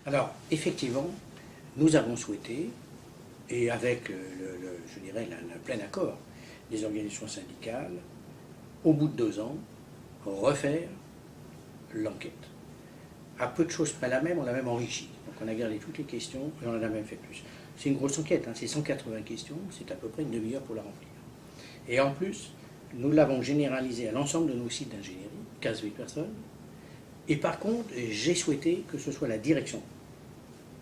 Alors, effectivement, nous avons souhaité, et avec, je dirais, le plein accord des organisations syndicales, au bout de 2 ans, refaire l'enquête. À peu de choses près la même, on l'a même enrichi. Donc on a gardé toutes les questions et on en a même fait plus. C'est une grosse enquête, hein, c'est 180 questions, c'est à peu près une demi-heure pour la remplir. Et en plus, nous l'avons généralisé à l'ensemble de nos sites d'ingénierie, 15 000 personnes. Et par contre, j'ai souhaité que ce soit la direction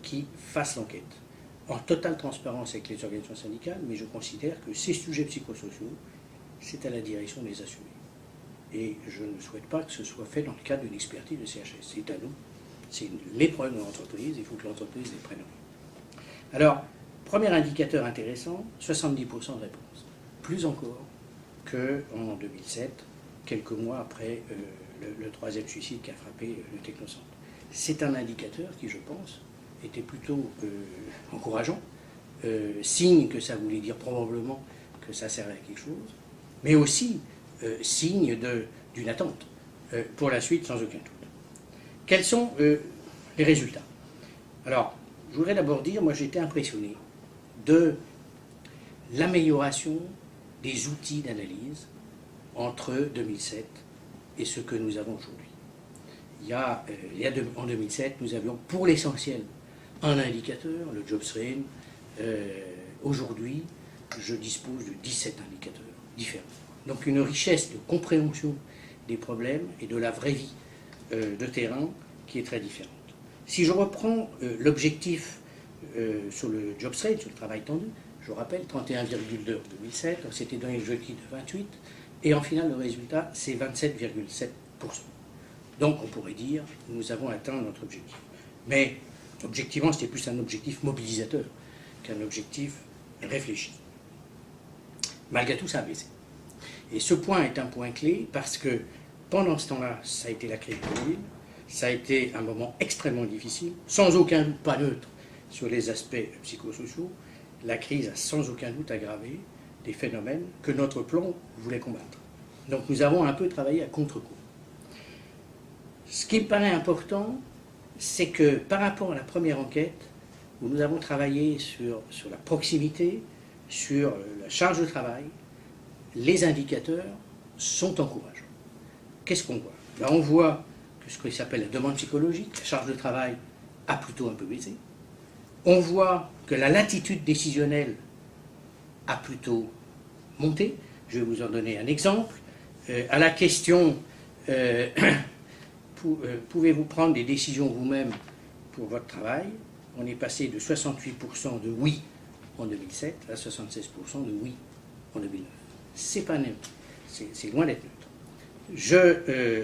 qui fasse l'enquête, en totale transparence avec les organisations syndicales, mais je considère que ces sujets psychosociaux, c'est à la direction de les assumer. Et je ne souhaite pas que ce soit fait dans le cadre d'une expertise de CHS. C'est à nous. C'est les problèmes de l'entreprise, il faut que l'entreprise les prenne en main. Alors, premier indicateur intéressant, 70% de réponse. Plus encore qu'en 2007, quelques mois après le troisième suicide qui a frappé le Technocentre. C'est un indicateur qui, je pense, était plutôt encourageant, signe que ça voulait dire probablement que ça servait à quelque chose, mais aussi signe d'une attente pour la suite, sans aucun doute. Quels sont les résultats? Alors, je voudrais d'abord dire, moi j'ai été impressionné de l'amélioration des outils d'analyse entre 2007 et ce que nous avons aujourd'hui. En 2007, nous avions pour l'essentiel un indicateur, le JobStream. Aujourd'hui, je dispose de 17 indicateurs différents. Donc une richesse de compréhension des problèmes et de la vraie vie de terrain qui est très différente. Si je reprends l'objectif sur le JobStream, sur le travail tendu, je vous rappelle 31,2 en 2007, on s'était donné le objectif de 28, et en final le résultat c'est 27,7%. Donc on pourrait dire nous avons atteint notre objectif. Mais objectivement c'était plus un objectif mobilisateur qu'un objectif réfléchi. Malgré tout ça a baissé. Et ce point est un point clé parce que pendant ce temps-là, ça a été la crise de Covid, ça a été un moment extrêmement difficile, sans aucun doute pas neutre sur les aspects psychosociaux. La crise a sans aucun doute aggravé des phénomènes que notre plan voulait combattre. Donc nous avons un peu travaillé à contre-coup. Ce qui me paraît important, c'est que par rapport à la première enquête, où nous avons travaillé sur la proximité, sur la charge de travail, les indicateurs sont encourageants. Qu'est-ce qu'on voit? Ben, on voit que ce qui s'appelle la demande psychologique, la charge de travail, a plutôt un peu baissé. On voit que la latitude décisionnelle a plutôt monté. Je vais vous en donner un exemple. À la question pouvez-vous prendre des décisions vous-même pour votre travail, on est passé de 68% de oui en 2007 à 76% de oui en 2009. C'est pas neutre, c'est loin d'être neutre.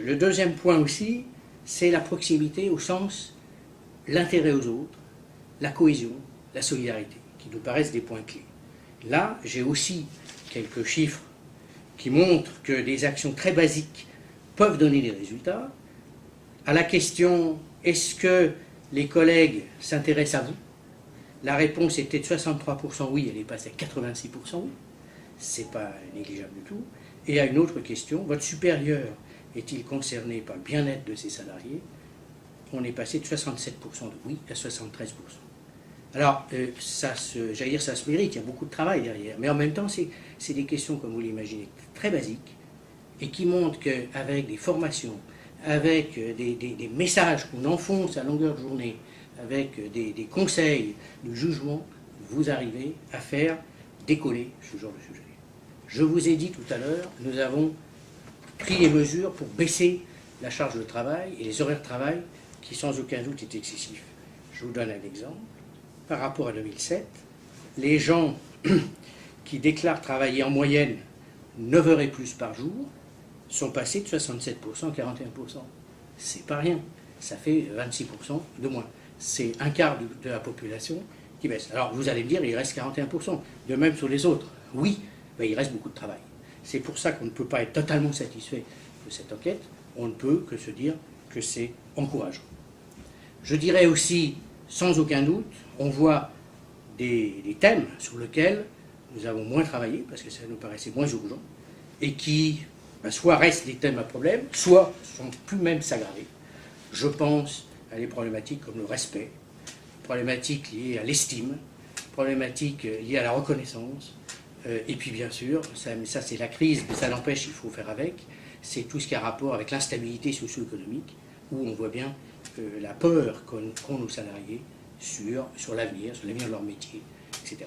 Le deuxième point aussi, c'est la proximité au sens l'intérêt aux autres, la cohésion, la solidarité, qui nous paraissent des points clés. Là, j'ai aussi quelques chiffres qui montrent que des actions très basiques peuvent donner des résultats. À la question « Est-ce que les collègues s'intéressent à vous ?» La réponse était de 63% oui, elle est passée à 86% oui. C'est pas négligeable du tout. Et à une autre question, votre supérieur est-il concerné par le bien-être de ses salariés? On est passé de 67% de oui à 73%. Alors, j'allais dire, ça se mérite, il y a beaucoup de travail derrière. Mais en même temps, c'est des questions, comme vous l'imaginez, très basiques, et qui montrent qu'avec des formations, avec des messages qu'on enfonce à longueur de journée, avec des conseils de jugement, vous arrivez à faire décoller ce genre de sujet. Je vous ai dit tout à l'heure, nous avons pris les mesures pour baisser la charge de travail et les horaires de travail qui sans aucun doute étaient excessifs. Je vous donne un exemple. Par rapport à 2007, les gens qui déclarent travailler en moyenne 9 heures et plus par jour sont passés de 67% à 41%. C'est pas rien. Ça fait 26% de moins. C'est un quart de la population qui baisse. Alors vous allez me dire, il reste 41%. De même sur les autres. Oui, mais il reste beaucoup de travail. C'est pour ça qu'on ne peut pas être totalement satisfait de cette enquête. On ne peut que se dire que c'est encourageant. Je dirais aussi, sans aucun doute, on voit des thèmes sur lesquels nous avons moins travaillé, parce que ça nous paraissait moins urgent, et qui soit restent des thèmes à problème, soit sont plus même s'aggraver. Je pense à des problématiques comme le respect, problématiques liées à l'estime, problématiques liées à la reconnaissance, et puis bien sûr, ça c'est la crise, mais ça n'empêche, il faut faire avec, c'est tout ce qui a rapport avec l'instabilité socio-économique, où on voit bien la peur qu'ont nos salariés sur l'avenir, sur l'avenir de leur métier, etc.